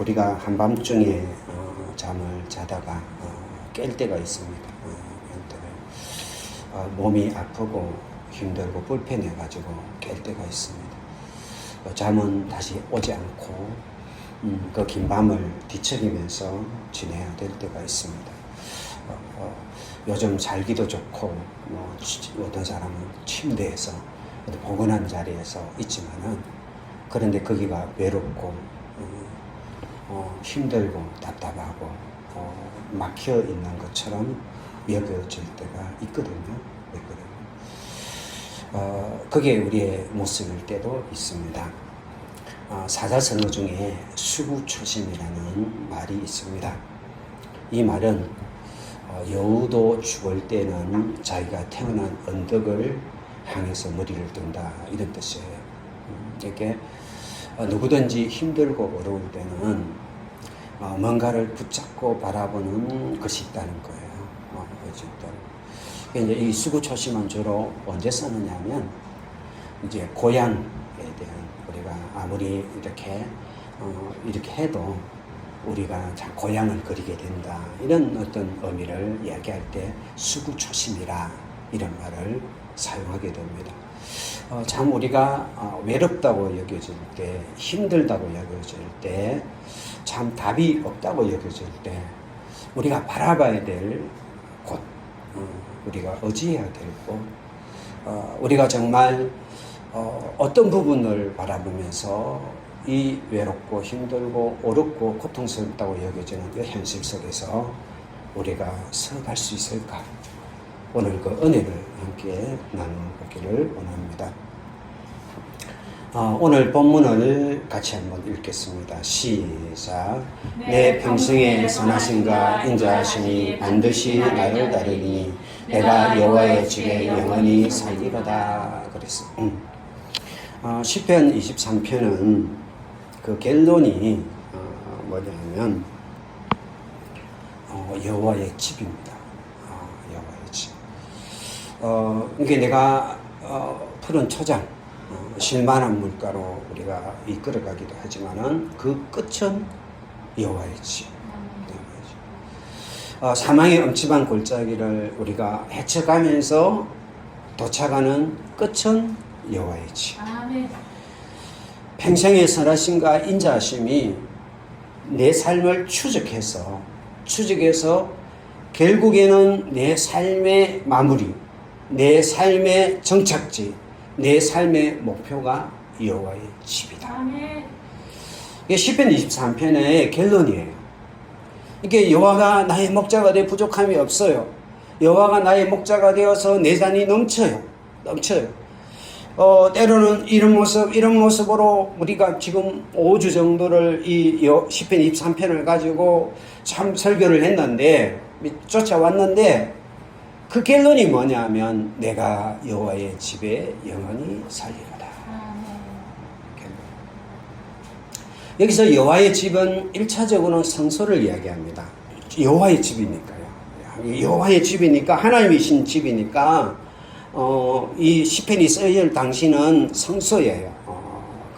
우리가 한밤중에 잠을 자다가 깰 때가 있습니다. 몸이 아프고 힘들고 불편해가지고 깰 때가 있습니다. 잠은 다시 오지 않고 그 긴 밤을 뒤척이면서 지내야 될 때가 있습니다. 요즘 살기도 좋고 어떤 사람은 침대에서 포근한 자리에서 있지만은 그런데 거기가 외롭고 힘들고 답답하고 막혀 있는 것처럼 여겨질 때가 있거든요. 그게 우리의 모습일 때도 있습니다. 사자성어 중에 수구초심이라는 말이 있습니다. 이 말은 여우도 죽을 때는 자기가 태어난 언덕을 향해서 머리를 든다, 이런 뜻이에요. 이렇게 누구든지 힘들고 어려울 때는 뭔가를 붙잡고 바라보는 것이 있다는 거예요. 이제 이 수구초심은 주로 언제 쓰느냐면 이제 고향에 대한, 우리가 아무리 이렇게 해도 우리가 참 고향을 그리게 된다, 이런 어떤 의미를 이야기할 때 수구초심이라 이런 말을 사용하게 됩니다. 참 우리가 외롭다고 여겨질 때, 힘들다고 여겨질 때, 참 답이 없다고 여겨질 때 우리가 바라봐야 될 곳, 우리가 의지해야 될 곳, 우리가 정말 어떤 부분을 바라보면서 이 외롭고 힘들고 어렵고 고통스럽다고 여겨지는 이 현실 속에서 우리가 서갈 수 있을까? 오늘 그 은혜를 함께 나눠보기를 원합니다. 오늘 본문을 같이 한번 읽겠습니다. 시작. 내 평생의 선하심과 인자하심이 반드시 나를 따르니 내가 여호와의 집에 영원히 살리로다. 그랬어. 시편 23편은 그 결론이 뭐냐면 여호와의 집입니다. 여호와의 집. 이게 내가 푸른 초장, 실만한 물가로 우리가 이끌어가기도 하지만은 그 끝은 여호와의 집. 사망의 엄침한 골짜기를 우리가 헤쳐가면서 도착하는 끝은 여호와의 집. 아멘. 평생의 선하심과 인자하심이 내 삶을 추적해서 결국에는 내 삶의 마무리, 내 삶의 정착지, 내 삶의 목표가 여호와의 집이다. 아멘. 이게 시편 23편의 결론이에요. 이게 여호와가 나의 목자가 되어 부족함이 없어요. 여호와가 나의 목자가 되어서 내 잔이 넘쳐요. 때로는 이런 모습으로 우리가 지금 5주 정도를 이 시편 23편을 가지고 참 설교를 했는데, 쫓아왔는데, 그 결론이 뭐냐면 내가 여호와의 집에 영원히 살리로다. 여기서 여호와의 집은 1차적으로는 성소를 이야기합니다. 여호와의 집이니까요. 여호와의 집이니까, 하나님이신 집이니까 이 시편이 쓰일 당시는 성소예요.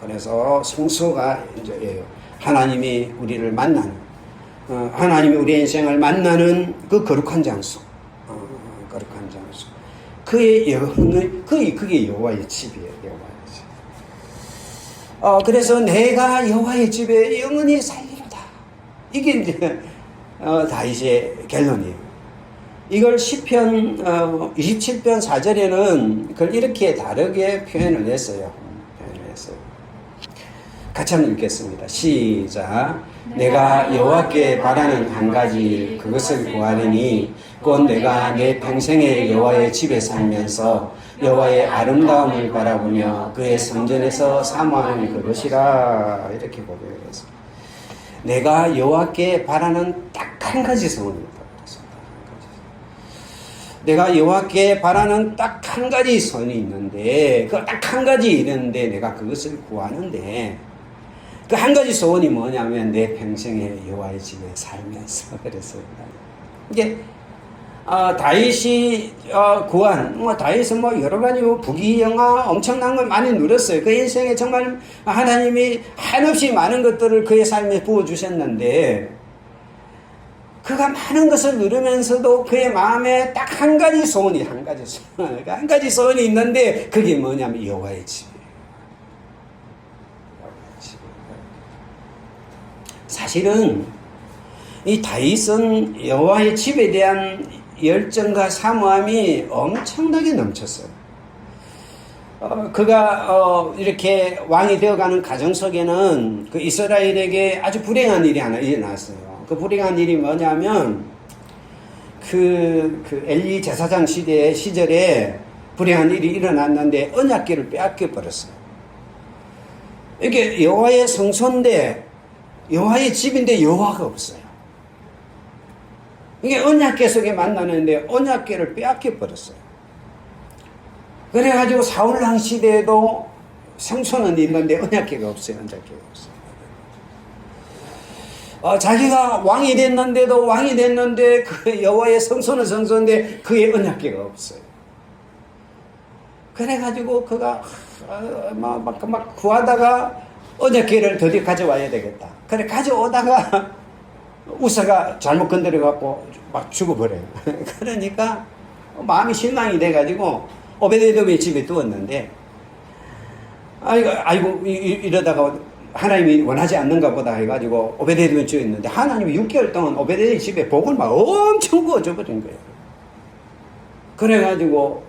그래서 성소가 이제 하나님이 우리를 만나는, 하나님이 우리의 인생을 만나는 그 거룩한 장소. 거룩한 장소. 그게 여호와의 집이에요. 여호와의 집. 그래서 내가 여호와의 집에 영원히 살리로다. 이게 이제 다윗의 결론이에요. 이걸 시편 27편 4절에는 그걸 이렇게 다르게 표현을 했어요. 같이 한번 읽겠습니다. 시작. 내가 여호와께 바라는 한 가지 그것을 구하리니 곧 내가 내 평생에 여호와의 집에 살면서 여호와의 아름다움을 바라보며 그의 성전에서 사모하는 그것이라. 이렇게 고백했습니다. 내가 여호와께 바라는 딱 한 가지 소원입니다. 내가 여호와께 바라는 딱 한 가지 선이 있는데, 그 딱 한 가지 있는데 내가 그것을 구하는데, 그 한 가지 소원이 뭐냐면 내 평생에 여호와의 집에 살면서. 그랬습니다. 이게 다윗이 구한 다윗은 뭐 여러 가지 부귀영화 엄청난 걸 많이 누렸어요. 그 인생에 정말 하나님이 한없이 많은 것들을 그의 삶에 부어주셨는데 그가 많은 것을 누리면서도 그의 마음에 딱 한 가지 소원이 한 가지 소원이 있는데 그게 뭐냐면 여호와의 집이에요. 사실은 이 다윗은 여호와의 집에 대한 열정과 사모함이 엄청나게 넘쳤어요. 그가 이렇게 왕이 되어가는 가정 속에는 그 이스라엘에게 아주 불행한 일이 하나 일어났어요. 그 불행한 일이 뭐냐면 그 엘리 제사장 시절에 불행한 일이 일어났는데 언약궤를 빼앗겨 버렸어요. 이게 여호와의 성소인데 여호와의 집인데 여호와가 없어요. 이게 언약궤 속에 만나는데 언약궤를 빼앗겨 버렸어요. 그래가지고 사울왕 시대에도 성소는 있는데 언약궤가 없어요. 언약궤가 없어요. 자기가 왕이 됐는데 그 여호와의 성소는 성소인데 그의 언약궤가 없어요. 그래가지고 그가 막 구하다가 언약궤를 드디어 가져와야 되겠다. 그래 가져오다가 우사가 잘못 건드려갖고 막 죽어버려요. 그러니까 마음이 실망이 돼가지고 오베데돔의 집에 두었는데 아이고 이러다가 하나님이 원하지 않는가 보다 해가지고 오베데돔에 주었는데 하나님이 6개월 동안 오베데돔 집에 복을 막 엄청 부어줘 버린 거예요. 그래가지고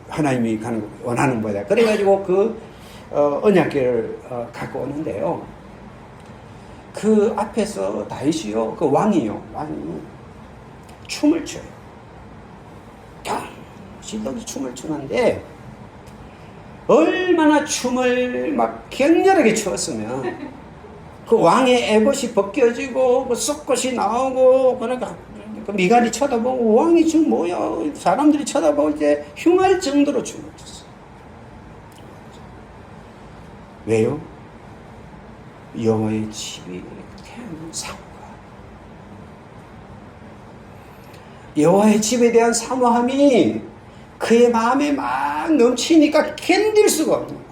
하나님이 원하는 거다. 그래가지고 그 언약궤를 갖고 오는데요. 그 앞에서 다윗이요, 그 왕이 춤을 춰요. 신동이 춤을 추는데 얼마나 춤을 막 격렬하게 추었으면 그 왕의 에봇이 벗겨지고 그 썩것이 나오고 그러니까 그 미갈이 쳐다보고 왕이 지금 뭐야 사람들이 쳐다보고 이제 흉할 정도로 춤을 췄어요. 왜요? 여호와의 집이 태어난 사모가 여호와의 집에 대한 사모함이 그의 마음에 막 넘치니까 견딜 수가 없는 거예요.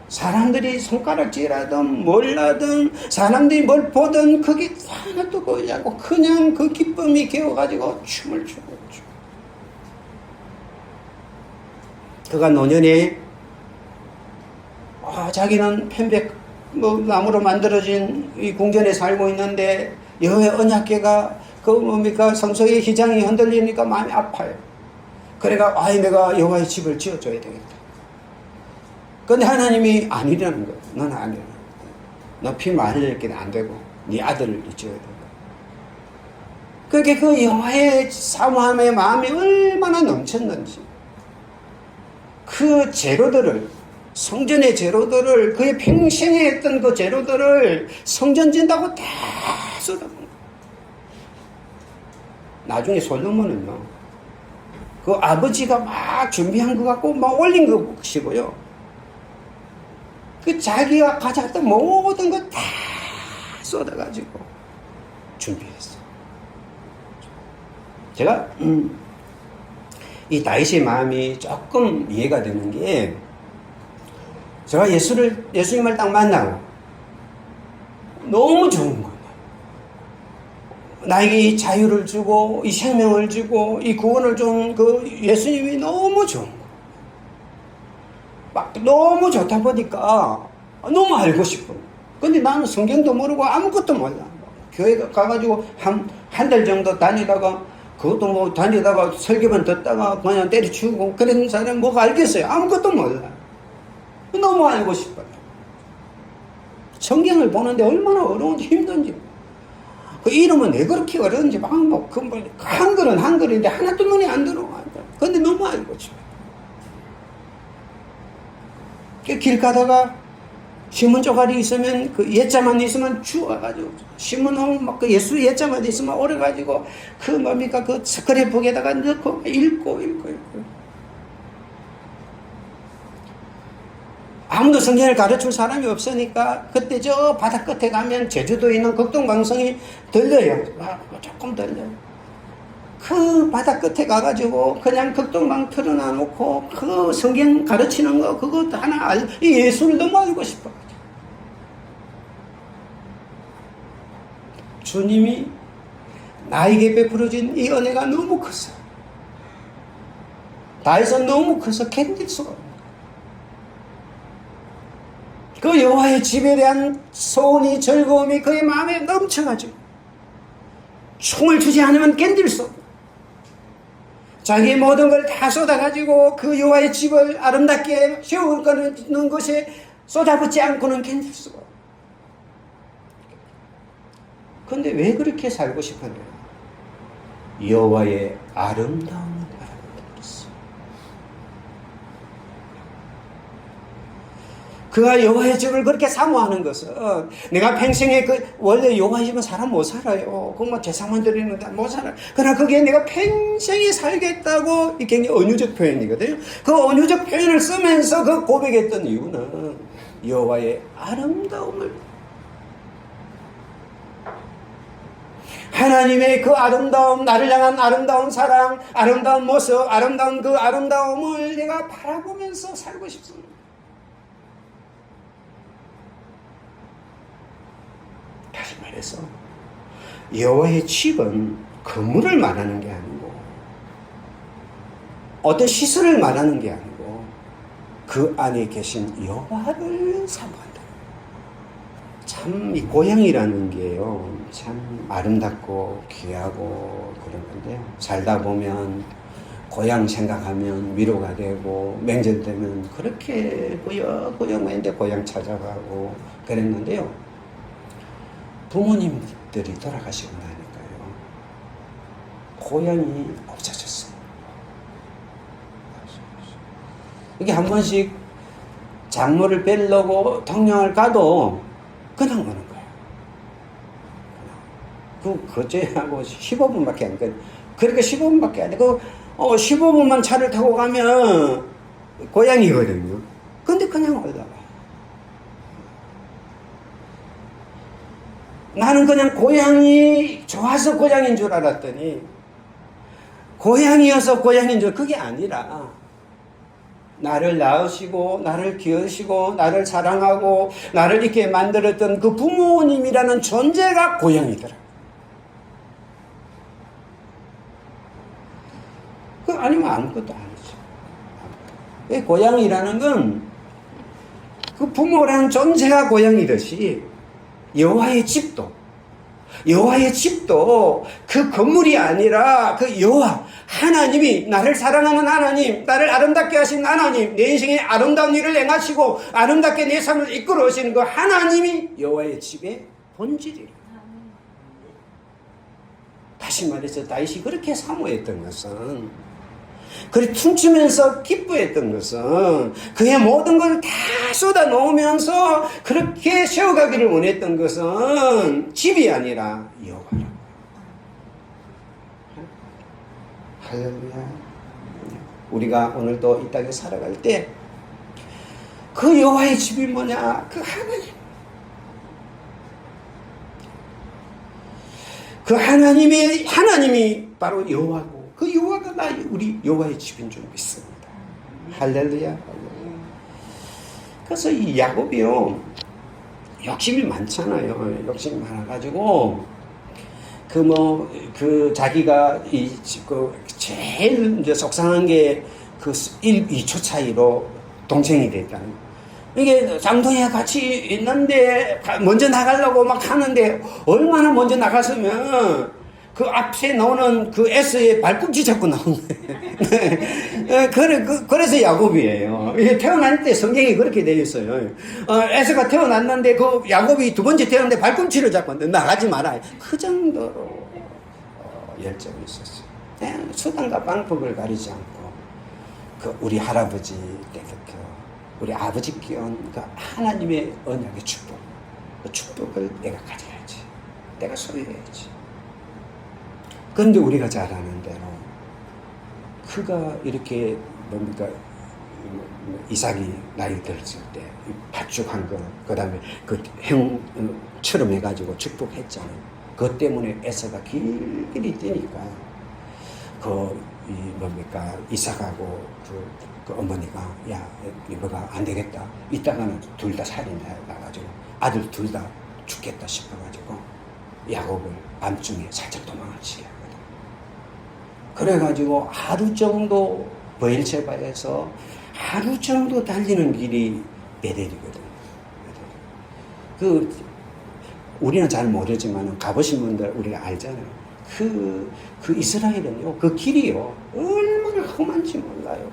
사람들이 손가락질하든 뭘 하든 사람들이 뭘 보든 그게 하나도 보이지 않고 그냥 그 기쁨이 개어가지고 춤을 추고 있죠. 그가 노년에 자기는 편백 나무로 만들어진 이 궁전에 살고 있는데 여호와의 언약궤가 성소의 휘장이 흔들리니까 마음이 아파요. 그래가 내가 여호와의 집을 지어줘야 되겠다. 근데 하나님이 아니라는 거예요. 너는 아니라. 너 피 말릴 게 안 되고 네 아들을 지어야 된다. 그게 그 여호와의 사모함의 마음이 얼마나 넘쳤는지 그 재료들을 성전의 재료들을 그의 평생에 했던 그 재료들을 성전 짓는다고 다 쏟아본 거예요. 나중에 솔로몬은요 그 아버지가 막 준비한 거 갖고 막 올린 것이고요 그 자기가 가져왔던 모든 거 다 쏟아가지고 준비했어요. 제가 이 다윗의 마음이 조금 이해가 되는 게 제가 예수님을 딱 만나고 너무 좋은 거예요. 나에게 이 자유를 주고 이 생명을 주고 이 구원을 준 그 예수님이 너무 좋은 거예요. 막 너무 좋다 보니까 너무 알고 싶어요. 근데 나는 성경도 모르고 아무것도 몰라. 교회 가가지고 한 달 정도 다니다가 그것도 뭐 다니다가 설교만 듣다가 그냥 때려치우고 그런 사람 뭐가 알겠어요. 아무것도 몰라. 너무 알고 싶어요. 성경을 보는데 얼마나 어려운지 힘든지. 그 이름은 왜 그렇게 어려운지 한글인데 하나도 눈에 안 들어와. 근데 너무 알고 싶어요. 길 가다가 신문 쪼가리 있으면 그 예자만 있으면 주워가지고 신문을 막 그 예수 예자만 있으면 오래가지고 그 뭡니까 그 스크랩북에다가 넣고 읽고 아무도 성경을 가르칠 사람이 없으니까 그때 저 바다 끝에 가면 제주도에 있는 극동강성이 들려요. 조금 들려요. 그 바다 끝에 가가지고 그냥 극동방 틀어놔놓고 그 성경 가르치는 거 그것도 하나 이 예수를 너무 알고 싶어. 주님이 나에게 베풀어진 이 은혜가 너무 커서 다해서 너무 커서 견딜 수가 없는 거예요. 그 여호와의 집에 대한 소원이 즐거움이 그의 마음에 넘쳐가지고 총을 주지 않으면 견딜 수 없는 자기의 모든 걸 다 쏟아가지고 그 여호와의 집을 아름답게 세우는 것에 쏟아붓지 않고는 견딜 수가 없는. 그런데 왜 그렇게 살고 싶었냐? 여호와의 아름다움을 알아버렸어. 그가 여호와의 집을 그렇게 사모하는 것은 내가 평생에 원래 여호와의 집은 사람 못 살아요. 그거 뭐 제사만 드리는데 못 살아요. 그러나 그게 내가 평생에 살겠다고 이게 굉장히 은유적 표현이거든요. 그 은유적 표현을 쓰면서 그 고백했던 이유는 여호와의 아름다움을, 하나님의 그 아름다움, 나를 향한 아름다운 사랑, 아름다운 모습, 아름다운 그 아름다움을 내가 바라보면서 살고 싶습니다. 다시 말해서 여호와의 집은 건물을 말하는 게 아니고 어떤 시설을 말하는 게 아니고 그 안에 계신 여호와를 사모한다. 참 이 고향이라는 게요, 참 아름답고 귀하고 그런 건데요. 살다 보면 고향 생각하면 위로가 되고 명절 되면 그렇게 고향 했는데 고향 찾아가고 그랬는데요. 부모님들이 돌아가시고 나니까요, 고향이 없어졌어요. 이게 한 번씩 장모를 뵈려고 통영을 가도 그냥 오는 거예요. 그제하고 15분밖에 안 돼. 그러니까 15분밖에 안 돼. 15분만 차를 타고 가면 고향이거든요. 근데 그냥 올라가. 나는 그냥 고향이 좋아서 고향인 줄 알았더니 고향이어서 고향인 줄, 그게 아니라 나를 낳으시고 나를 키우시고 나를 사랑하고 나를 이렇게 만들었던 그 부모님이라는 존재가 고향이더라. 그 아니면 아무것도 아니죠. 고향이라는 건 그 부모라는 존재가 고향이듯이 여호와의 집도 그 건물이 아니라 그 여호와 하나님이, 나를 사랑하는 하나님, 나를 아름답게 하신 하나님, 내 인생에 아름다운 일을 행하시고 아름답게 내 삶을 이끌어 오시는 그 하나님이 여호와의 집의 본질이라. 다시 말해서 다윗이 그렇게 사모했던 것은, 그렇게 춤추면서 기뻐했던 것은, 그의 모든 걸 다 쏟아 놓으면서 그렇게 세워가기를 원했던 것은 집이 아니라 여호와라고. 할렐루야. 우리가 오늘도 이 땅에 살아갈 때 그 여호와의 집이 뭐냐? 그 하나님이 바로 여호와고, 그 여호와가 우리 여호와의 집인 줄 믿습니다. 할렐루야. 그래서 이 야곱이요, 욕심이 많잖아요. 욕심이 많아가지고 자기가 제일 이제 속상한 게 2초 차이로 동생이 됐다는. 이게 장동이가 같이 있는데 먼저 나가려고 막 하는데, 얼마나 먼저 나갔으면 그 앞에 나오는 그 S의 발꿈치 잡고 나온 거예요. 그래서 야곱이에요. 태어날 때 성경이 그렇게 되어 있어요. S가 태어났는데 그 야곱이 두 번째 태어났는데 발꿈치를 잡고 나가지 마라. 그 정도로 열정이 있었어요. 수단과 방법을 가리지 않고 그 우리 할아버지 때부터 우리 아버지 끼운 그 하나님의 언약의 축복, 그 축복을 내가 가져야지, 내가 소유해야지. 그런데 우리가 잘 아는 대로 그가 이렇게 이삭이 나이 들었을 때 팥죽한 거, 그 다음에 그 형처럼 해가지고 축복했잖아요. 그것 때문에 에서가 길길이 뛰니까 뭡니까, 이삭하고 그 어머니가, 야, 뭐가 안 되겠다. 이따가는 둘 다 살이 나가지고 아들 둘 다 죽겠다 싶어가지고 야곱을 밤중에 살짝 도망을 치게 하거든. 그래가지고 하루 정도 브엘세바에서 하루 정도 달리는 길이 베델이거든. 우리는 잘 모르지만 가보신 분들 우리가 알잖아요. 그 이스라엘은요, 그 길이요, 얼마나 험한지 몰라요.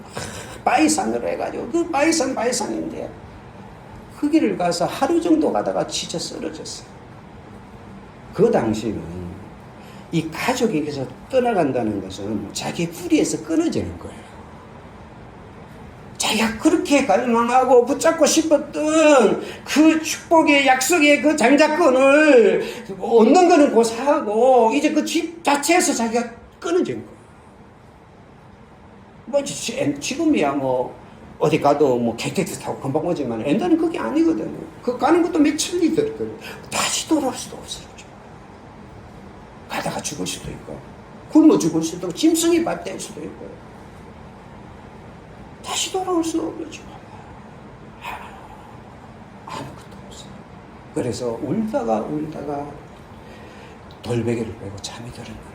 바이산으로 해가지고, 그 바이산인데, 그 길을 가서 하루 정도 가다가 지쳐 쓰러졌어요. 그 당시는 이 가족에게서 떠나간다는 것은 자기 뿌리에서 끊어지는 거예요. 자기가 그렇게 갈망하고 붙잡고 싶었던 그 축복의 약속의 그 장자권을 얻는 거는 고사하고 이제 그 집 자체에서 자기가 끊어진 거예요. 뭐 지금이야 뭐 어디 가도 뭐 KTX 타고 금방 오지만 옛날에는 그게 아니거든요. 그 가는 것도 며칠 들거든요. 다시 돌아올 수도 없어요. 가다가 죽을 수도 있고 굶어 죽을 수도 있고 짐승이 밭될 수도 있고 다시 돌아올 수 없죠. 아무것도 없어요. 그래서 울다가 돌베개를 빼고 잠이 들었는데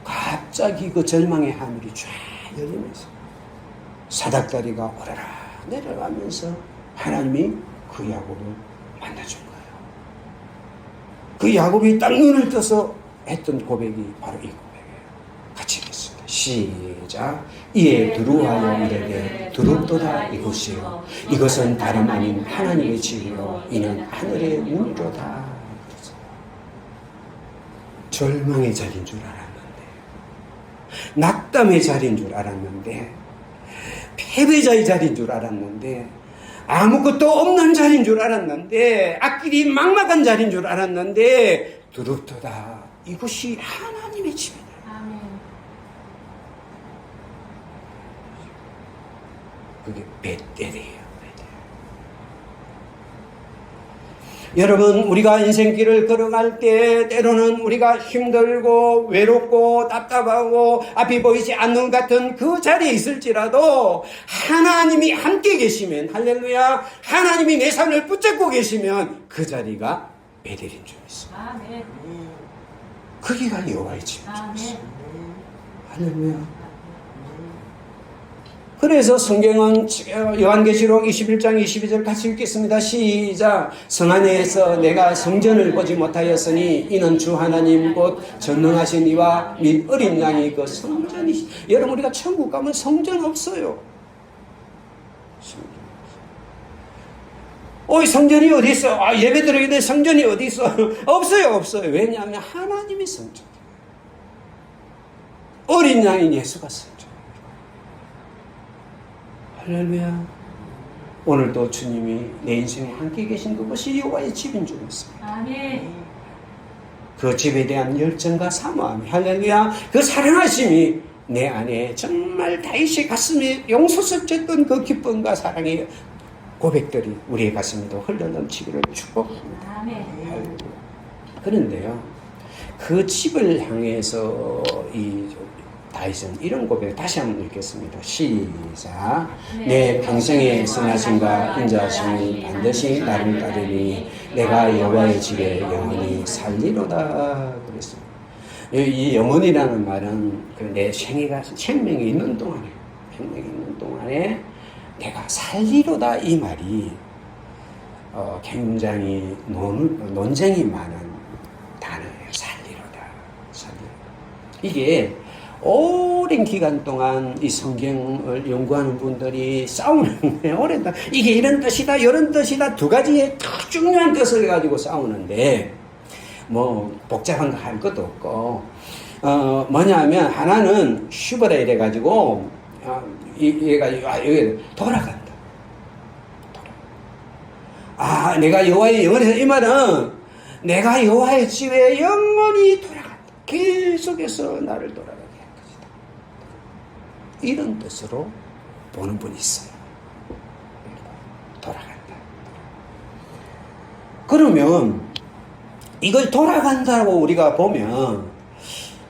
갑자기 그 절망의 하늘이 쫙 열리면서 사닥다리가 오르락 내려가면서 하나님이 그 야곱을 만나준 거예요. 그 야곱이 딱 눈을 떠서 했던 고백이 바로 이 고백이에요. 같이 읽겠습니다. 시작. 이에 두루하여 이르되 두렵도다 이곳이요 이것은 다름 아닌 하나님의 집이요 이는 하늘의 문이로다. 절망의 자리인 줄 알았는데, 낙담의 자리인 줄 알았는데, 패배자의 자리인 줄 알았는데, 아무것도 없는 자리인 줄 알았는데, 앞길이 막막한 자리인 줄 알았는데, 두렵도다 이곳이 하나님의 집이다. 아멘. 그게 베델이에요. 여러분, 우리가 인생길을 걸어갈 때 때로는 우리가 힘들고 외롭고 답답하고 앞이 보이지 않는 같은 그 자리에 있을지라도 하나님이 함께 계시면, 할렐루야, 하나님이 내 삶을 붙잡고 계시면 그 자리가 베델인 줄 믿습니다. 아멘. 거기가 여호와의 집인 줄 믿습니다. 할렐루야. 그래서 성경은 요한계시록 21장 22절 같이 읽겠습니다. 시작. 성 안에서 내가 성전을 보지 못하였으니 이는 주 하나님 곧 전능하신 이와 및 어린 양이 그 성전이. 여러분, 우리가 천국 가면 성전 없어요. 성전이 어디 있어? 예배 드리는데 성전이 어디 있어? 없어요. 왜냐하면 하나님이 성전이에요. 어린 양인 예수가 성전. 할렐루야. 오늘도 주님이 내 인생에 함께 계신 그것이 여호와의 집인 줄 믿습니다. 아멘. 그 집에 대한 열정과 사모함, 할렐루야, 그 사랑하심이 내 안에 정말 다윗의 가슴에 용솟았던 그 기쁨과 사랑의 고백들이 우리의 가슴에도 흘러넘치기를 축복합니다. 아멘. 그런데요, 그 집을 향해서 이 다윗은 이런 고백, 다시 한번 읽겠습니다. 시작. 내 평생의 선하심과 인자하심이 반드시 나를 따르니 내가 여호와의 집에 영원히 살리로다. 그랬습니다. 이 영원이라는 말은 내 생명이 있는 동안에 내가 살리로다, 이 말이 굉장히 논쟁이 많은 단어예요. 살리로다. 이게 오랜 기간 동안 이 성경을 연구하는 분들이 싸우는데, 오랜 이게 이런 뜻이다, 이런 뜻이다, 두 가지의 더 중요한 뜻을 가지고 싸우는데, 뭐 복잡한 거 할 것도 없고, 뭐냐면 하나는 슈버라 이래가지고 얘가 여기 돌아간다. 내가 여호와의 영원에서, 이 말은 내가 여호와의 집에 영원히 돌아간다. 계속해서 나를 돌아간다. 이런 뜻으로 보는 분이 있어요. 돌아간다. 그러면 이걸 돌아간다고 우리가 보면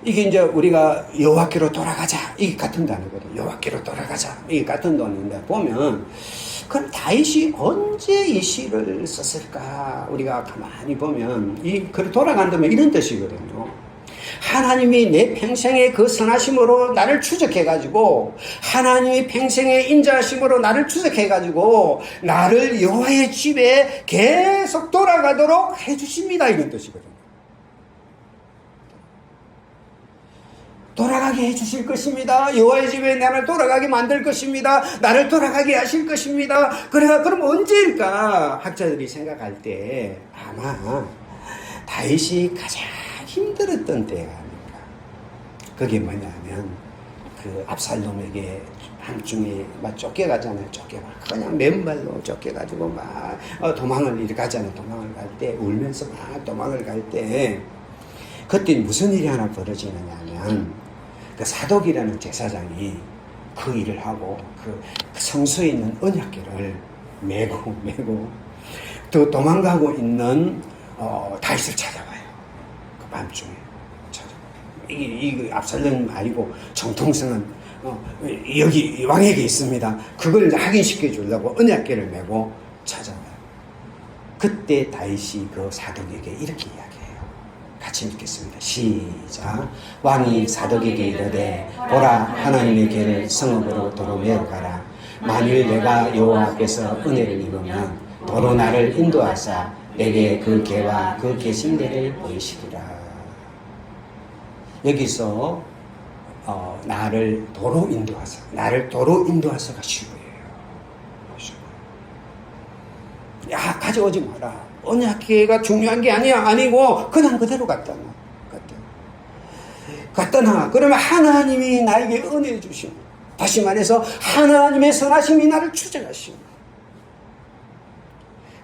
이게 이제 우리가 여호와께로 돌아가자 이게 같은 단어거든. 여호와께로 돌아가자 이게 같은 단어인데 보면 그럼 다윗이 언제 이 시를 썼을까? 우리가 가만히 보면 이 글 돌아간다면 이런 뜻이거든요. 하나님이 내 평생의 그 선하심으로 나를 추적해가지고 하나님이 평생의 인자하심으로 나를 추적해가지고 나를 여호와의 집에 계속 돌아가도록 해주십니다 이런 뜻이거든요. 돌아가게 해주실 것입니다. 여호와의 집에 나를 돌아가게 만들 것입니다. 나를 돌아가게 하실 것입니다. 그럼 언제일까? 학자들이 생각할 때 아마 다윗이 가장 힘들었던 때가 아닐까. 그게 뭐냐면 그 압살롬에게 한중에 막 쫓겨가잖아요. 그냥 맨발로 쫓겨가지고 막 도망을 이렇게 가잖아요. 도망을 갈 때 울면서 막 도망을 갈 때 그때 무슨 일이 하나 벌어지느냐면 그 사독이라는 제사장이 그 일을 하고 그 성소에 있는 언약궤를 메고 또 도망가고 있는 다윗을 찾아와요. 그 밤중에 찾아와요. 이 압살롬 아니고 정통성은 여기 왕에게 있습니다. 그걸 확인시켜 주려고 언약궤를 메고 찾아와요. 그때 다윗이 그 사독에게 이렇게 이야기해요. 같이 읽겠습니다. 시작. 왕이 사독에게 이르되 보라 하나님의 궤를 성읍으로 도로 메어 가라. 만일 내가 여호와 앞에서 은혜를 입으면 도로 나를 인도하사 내게 그 궤와 그 계신대를 보이시리라. 여기서 나를 도로 인도하사가 쉬워요. 야 가져오지 마라. 언약궤가 중요한 게 아니고 그냥 그대로 갖다 놔. 그러면 하나님이 나에게 은혜 주심. 다시 말해서 하나님의 선하심이 나를 추적하심.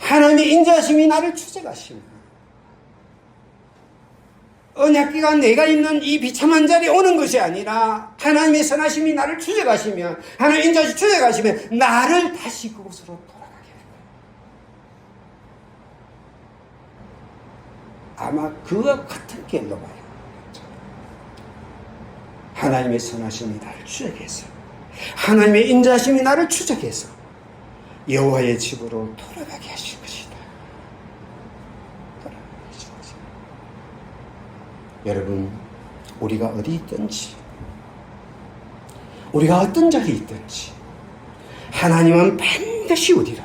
하나님의 인자하심이 나를 추적하심. 언약궤가 내가 있는 이 비참한 자리에 오는 것이 아니라 하나님의 선하심이 나를 추적하시면 하나님의 인자하심이 추적하시면 나를 다시 그곳으로 아마 그와 같은 길로 가요. 하나님의 선하심이 나를 추적해서 하나님의 인자하심이 나를 추적해서 여호와의 집으로 돌아가게 하실 것이다. 여러분 우리가 어디 있든지 우리가 어떤 자리에 있든지 하나님은 반드시 우리를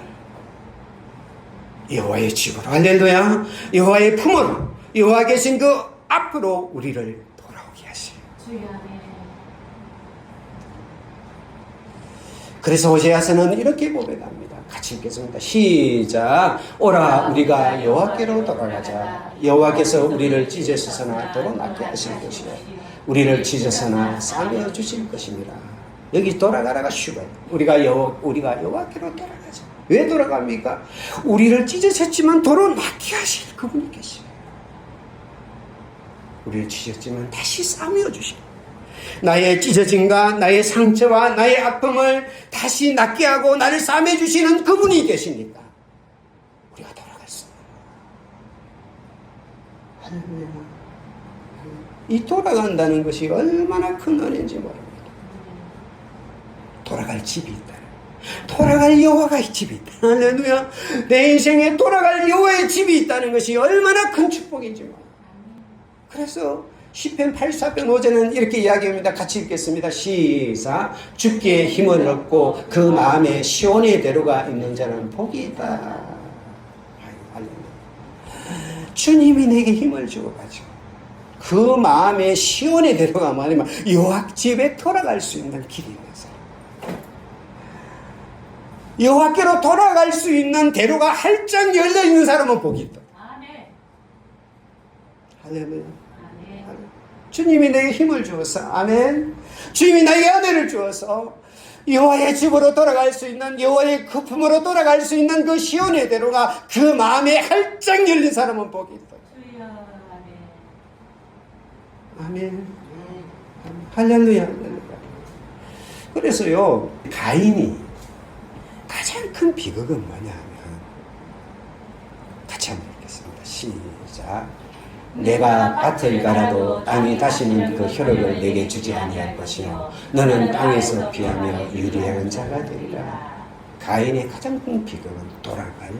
여호와의 집으로 할렐루야 여호와의 품으로 여호와 계신 그 앞으로 우리를 돌아오게 하시오. 그래서 호세아서는 이렇게 고백합니다. 같이 읽겠습니다. 시작. 오라 우리가 여호와께로 돌아가자. 여호와께서 우리를 찢으시거나 도로 낫게 하실 것이요 우리를 찢으시거나 싸매어 주실 것입니다. 여기 돌아가라가 쉬워요. 우리가 여호와께로 돌아가자. 왜 돌아갑니까? 우리를 찢으셨지만 도로 낫게 하실 그분이 계시요 우리를 찢었지만 다시 싸매어 주시고 나의 찢어짐과 나의 상처와 나의 아픔을 다시 낫게 하고 나를 싸매 주시는 그분이 계시니까 우리가 돌아갈 수 있는 할렐루야. 이 돌아간다는 것이 얼마나 큰 은혜인지 모릅니다. 돌아갈 집이 있다. 돌아갈 여호와가 집이 있다. 할렐루야. 내 인생에 돌아갈 여호와의 집이 있다는 것이 얼마나 큰 축복인지 모릅니다. 그래서 시편 84편 5절은 이렇게 이야기합니다. 같이 읽겠습니다. 시작. 주께 힘을 얻고 그 마음에 시온의 대로가 있는 자는 복이 있다. 주님이 내게 힘을 주어가지고 그 마음에 시온의 대로가 뭐냐면 여호와 집에 돌아갈 수 있는 길이 있는 사람. 여호와께로 돌아갈 수 있는 대로가 활짝 열려 있는 사람은 복이 있다. 아멘. 할렐루야. 주님이 내게 힘을 주어서 아멘. 주님이 나에게 은혜를 주어서 여호와의 집으로 돌아갈 수 있는 여호와의 그 품으로 돌아갈 수 있는 그 시온의 대로가 그 마음에 활짝 열린 사람은 복이 있다. 아멘. 할렐루야. 그래서요 가인이 가장 큰 비극은 뭐냐 하면 같이 한번 읽겠습니다. 시작. 내가 밭을 갈아도 땅이 다시는 그 효력을 내게 주지 아니할 것이요 너는 땅에서 피하며 유리한 자가 되리라. 가인의 가장 큰 비극은 돌아갈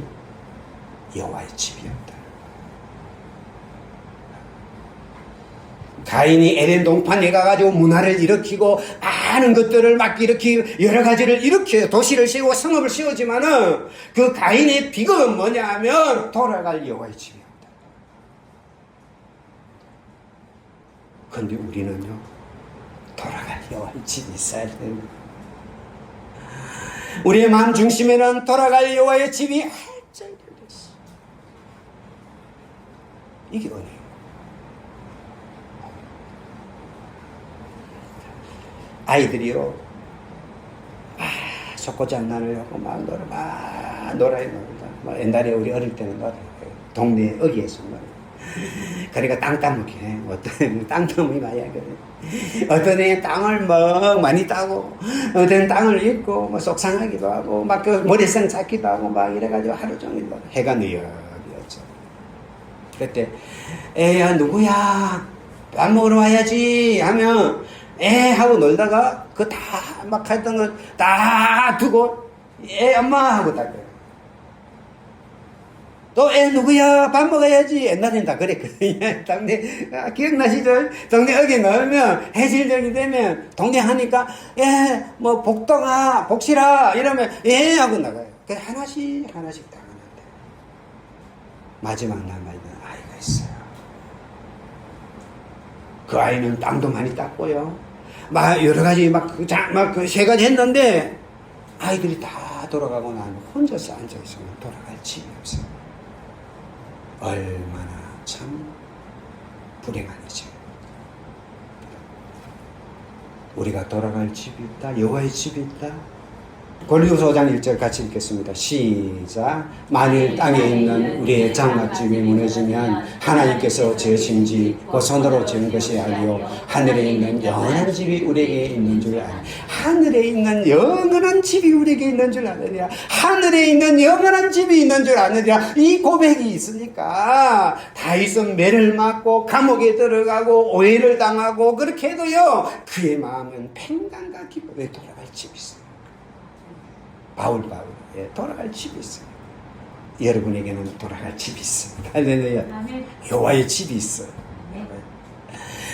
여호와의 집이었다. 가인이 에덴 동판에 가가지고 문화를 일으키고 많은 것들을 막 일으키고 여러 가지를 일으켜 도시를 세우고 성읍을 세우지만은 그 가인의 비극은 뭐냐 하면 돌아갈 여호와의 집이었다. 그런데 우리는요 돌아갈 여호와의 집이 있어야 됩니다. 우리의 마음 중심에는 돌아갈 여호와의 집이 활짝 열렸어. 이게 은혜예요. 아이들이요, 속고 장난을 하고 막 놀아요. 옛날에 우리 어릴 때는 놀아요. 동네 어귀에서 놀아요. 그러니까 땅 따먹기 해. 어떤 땅 따먹기 많이 하거든. 어떤 애 땅을 막 많이 따고, 어떤 땅을 입고, 뭐 속상하기도 하고, 막 그 머리상 잡기도 하고, 막 이래가지고 하루 종일 막 해가 느역이었죠. 그때, 애야, 누구야? 밥 먹으러 와야지 하면, 하고 놀다가 그 다 막 했던 걸 다 두고 엄마 하고 딱 그래. 또 누구야 밥 먹어야지. 옛날엔 다 그랬거든요. 동네 기억나시죠? 동네 어디 넣으면 해질녘이 되면 동네 하니까 뭐 복동아 복실아 이러면 하고 나가요. 그래서 하나씩 다 하는데 마지막 남아있는 아이가 있어요. 그 아이는 땅도 많이 땄고요. 막 여러 가지 그 세 가지 했는데 아이들이 다 돌아가고 나면 혼자서 앉아 있으면 돌아갈 집이 없어요. 얼마나 참 불행한 일이죠. 우리가 돌아갈 집이 있다. 여호와의 집이 있다. 골로새 5장 1절 같이 읽겠습니다. 시작. 만일 땅에 있는 우리의 장막집이 무너지면 하나님께서 지으신 집 그 손으로 지은 것이 아니요 하늘에 있는 영원한 집이 우리에게 있는 줄 아니. 하늘에 있는 영원한 집이 우리에게 있는 줄 아느냐. 하늘에 있는 영원한 집이 있는 줄 아느냐. 이 고백이 있으니까 다윗은 매를 맞고 감옥에 들어가고 오해를 당하고 그렇게 해도요 그의 마음은 평강과 기쁨에 돌아갈 집이 있어요. 바울 돌아갈 집이 있어요. 여러분에게는 돌아갈 집이 있습니다. 할렐루야. 여호와의 집이 있어요.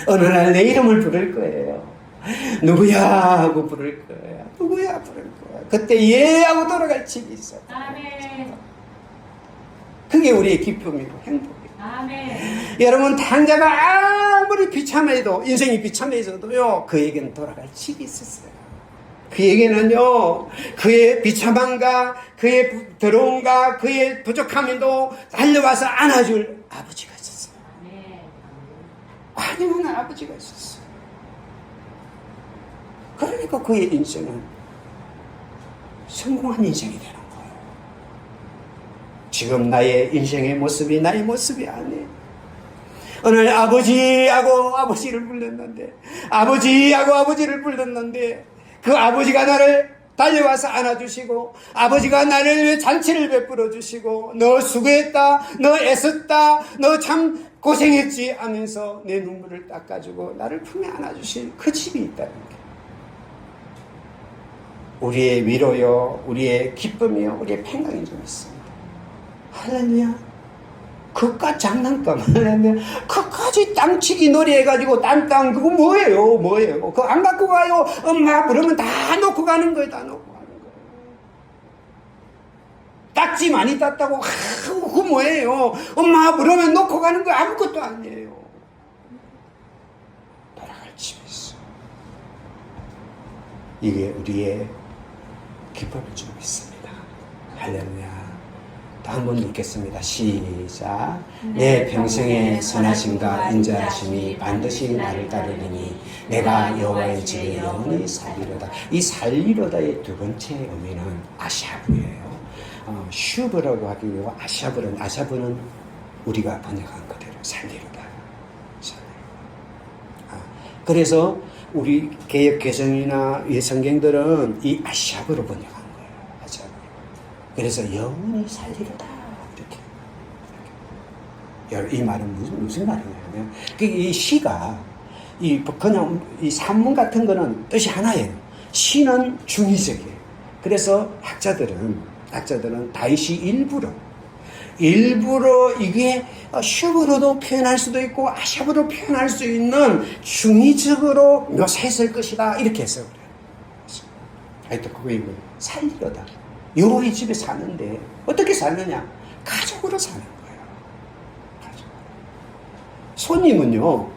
어느 날 내 이름을 부를 거예요. 누구야 하고 부를 거야. 누구야 부를 거야. 그때 하고 돌아갈 집이 있어요. 그게 우리의 기쁨이고 행복이고. 여러분 당자가 아무리 비참해도 인생이 비참해져도요 그에게는 돌아갈 집이 있었어요. 그에게는요 그의 비참함과 그의 더러움과 그의 부족함에도 달려와서 안아줄 아버지가 있었어요. 환영하는 아버지가 있었어요. 그러니까 그의 인생은 성공한 인생이 되는 거예요. 지금 나의 인생의 모습이 나의 모습이 아니에요. 오늘 아버지하고 아버지를 불렀는데 그 아버지가 나를 달려와서 안아주시고 아버지가 나를 위해 잔치를 베풀어 주시고 너 수고했다, 너 애썼다, 너 참 고생했지 하면서 내 눈물을 닦아주고 나를 품에 안아주신 그 집이 있다는 게 우리의 위로요, 우리의 기쁨이요, 우리의 평강이 좀 있습니다. 할렐루야. 그깟 장난감 하려면 그까지 땅치기 놀이해가지고 땅 그거 뭐예요? 그거 안 갖고 가요. 엄마 그러면 다 놓고 가는 거예요. 다 놓고 가는 거예요. 딱지 많이 땄다고 그거 뭐예요? 엄마 그러면 놓고 가는 거 아무것도 아니에요. 돌아갈 집이 있어. 이게 우리의 기쁨을 주고 있습니다. 할렐루야. 한 번 읽겠습니다. 시작. 내 평생의 선하심과 인자하심이 반드시 나를 따르리니 내가 여호와의 집에 영원히 살리로다. 이 살리로다의 두 번째 의미는 아샤브예요. 슈브라고 하기로 아샤브는 우리가 번역한 그대로 살리로다. 그래서 우리 개역 개성이나 성경들은 이 아샤브로 번역한 거예요. 아샤브. 그래서 영원히 살리로다. 이렇게. 이 말은 무슨 말이냐면, 이 시가, 그냥 이 산문 같은 거는 뜻이 하나예요. 시는 중의적이에요. 그래서 학자들은 다윗이 일부러 이게 슈브로도 표현할 수도 있고 아샵으로 표현할 수 있는 중의적으로 묘사했을 것이다, 이렇게 해서 그래요. 하여튼 그거 살리려다 여호와의 집에 사는데 어떻게 사느냐? 가족으로 사는 거예요. 가족. 손님은요,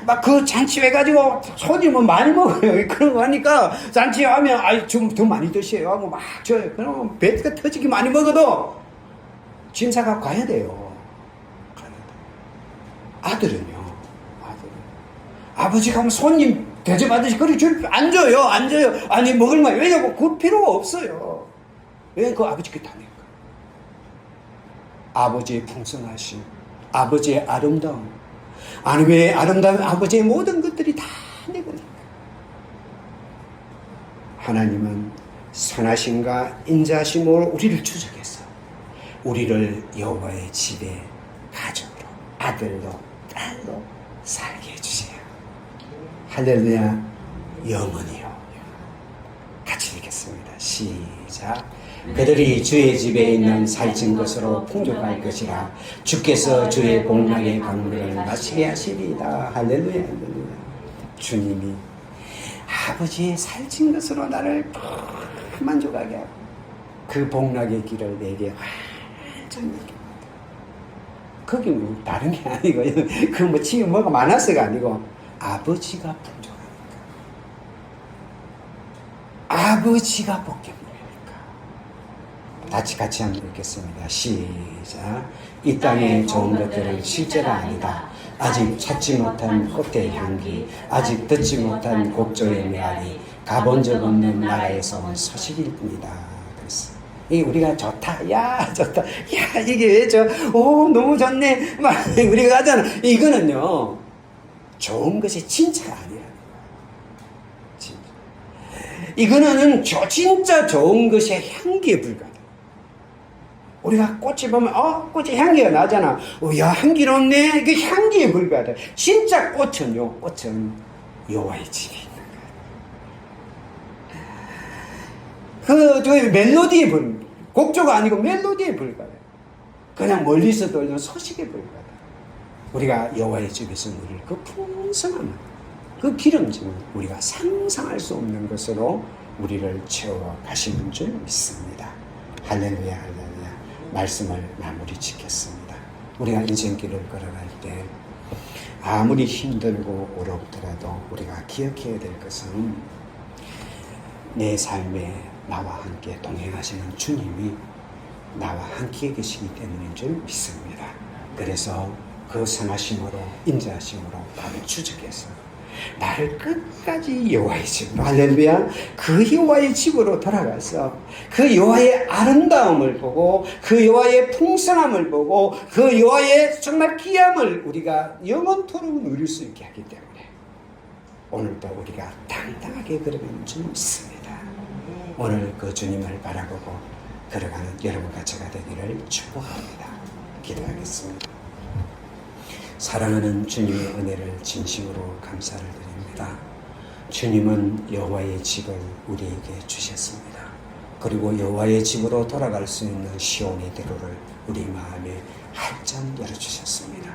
막 그 잔치 해가지고 손님은 많이 먹어요. 그런 거 하니까 잔치하면 좀 더 많이 드세요 하고 막 줘요. 그러면 배가 터지게 많이 먹어도 진사가 가야 돼요. 아들은요, 아버지가 하면 손님 대접하듯이 그리 안 줘요. 아니 먹을 만. 왜냐고 그 필요가 없어요. 왜? 그 아버지께 다 내니까. 아버지의 풍성하심, 아버지의 아름다움, 하나님의 아름다운 아버지의 모든 것들이 다 내 거니까. 하나님은 선하심과 인자하심으로 우리를 추적해서 우리를 여호와의 집에 가족으로, 아들로, 딸로 살게 해주세요. 할렐루야. 영원히요. 같이 읽겠습니다. 시작. 그들이 주의 집에 있는 살찐 것으로 풍족할 것이라. 주께서 주의 복락의 강물을 마시게 하시리이다. 할렐루야. 할렐루야. 주님이 아버지의 살찐 것으로 나를 만족하게 하고 그 복락의 길을 내게 완전히, 그게 뭐 다른 게 아니고 그 뭐 지금 뭐가 많아서가 아니고 아버지가 풍족하니까, 아버지가 복겠습니까? 같이 한번 읽겠습니다. 시작. 이 땅의 좋은 것들은 실제가 아니다. 아직 찾지 못한 꽃의 향기, 아직 듣지 못한 곡조의 메아리, 가본 적 없는 나라에서 온 소식일 뿐이다. 그랬어. 이 우리가 좋다, 야 좋다, 야 이게 너무 좋네, 막 우리가 하잖아. 이거는요, 좋은 것이 진짜가 아니야. 진짜. 이거는 진짜 좋은 것의 향기에 불과하다. 우리가 꽃이 보면 꽃이 향기가 나잖아. 야 향기롭네. 그 향기에 불과하다. 진짜 꽃은 여호와의 집에 있는 거야. 저 멜로디에 곡조가 아니고 멜로디에 불과해. 그냥 멀리서 들리는 소식에 불과하다. 우리가 여호와의 집에서 누릴 그 풍성함, 그 기름짐은 우리가 상상할 수 없는 것으로 우리를 채워 가시는 줄 믿습니다. 할렐루야, 할렐루야. 말씀을 마무리 짓겠습니다. 우리가 인생길을 걸어갈 때 아무리 힘들고 어렵더라도 우리가 기억해야 될 것은 내 삶에 나와 함께 동행하시는 주님이 나와 함께 계시기 때문인 줄 믿습니다. 그래서 그 선하심으로, 인자하심으로 나를 추적해서 나를 끝까지 여호와의 집으로, 할렐루야, 그 여호와의 집으로 돌아가서 그 여호와의 아름다움을 보고 그 여호와의 풍성함을 보고 그 여호와의 정말 귀함을 우리가 영원토록 누릴 수 있게 하기 때문에 오늘도 우리가 당당하게 걸어가는 줄 믿습니다. 오늘 그 주님을 바라보고 걸어가는 여러분과 제가 되기를 축복합니다. 기도하겠습니다. 사랑하는 주님의 은혜를 진심으로 감사를 드립니다. 주님은 여호와의 집을 우리에게 주셨습니다. 그리고 여호와의 집으로 돌아갈 수 있는 시온의 대로를 우리 마음에 활짝 열어주셨습니다.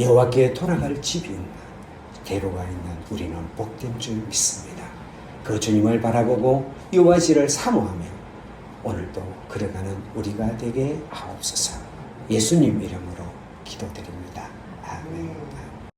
여호와께 돌아갈 집이 있는, 대로가 있는 우리는 복된 줄 믿습니다. 그 주님을 바라보고 여호와의 집을 사모하며 오늘도 걸어가는 우리가 되게 하옵소서. 예수님 이름으로 기도드립니다. 아멘.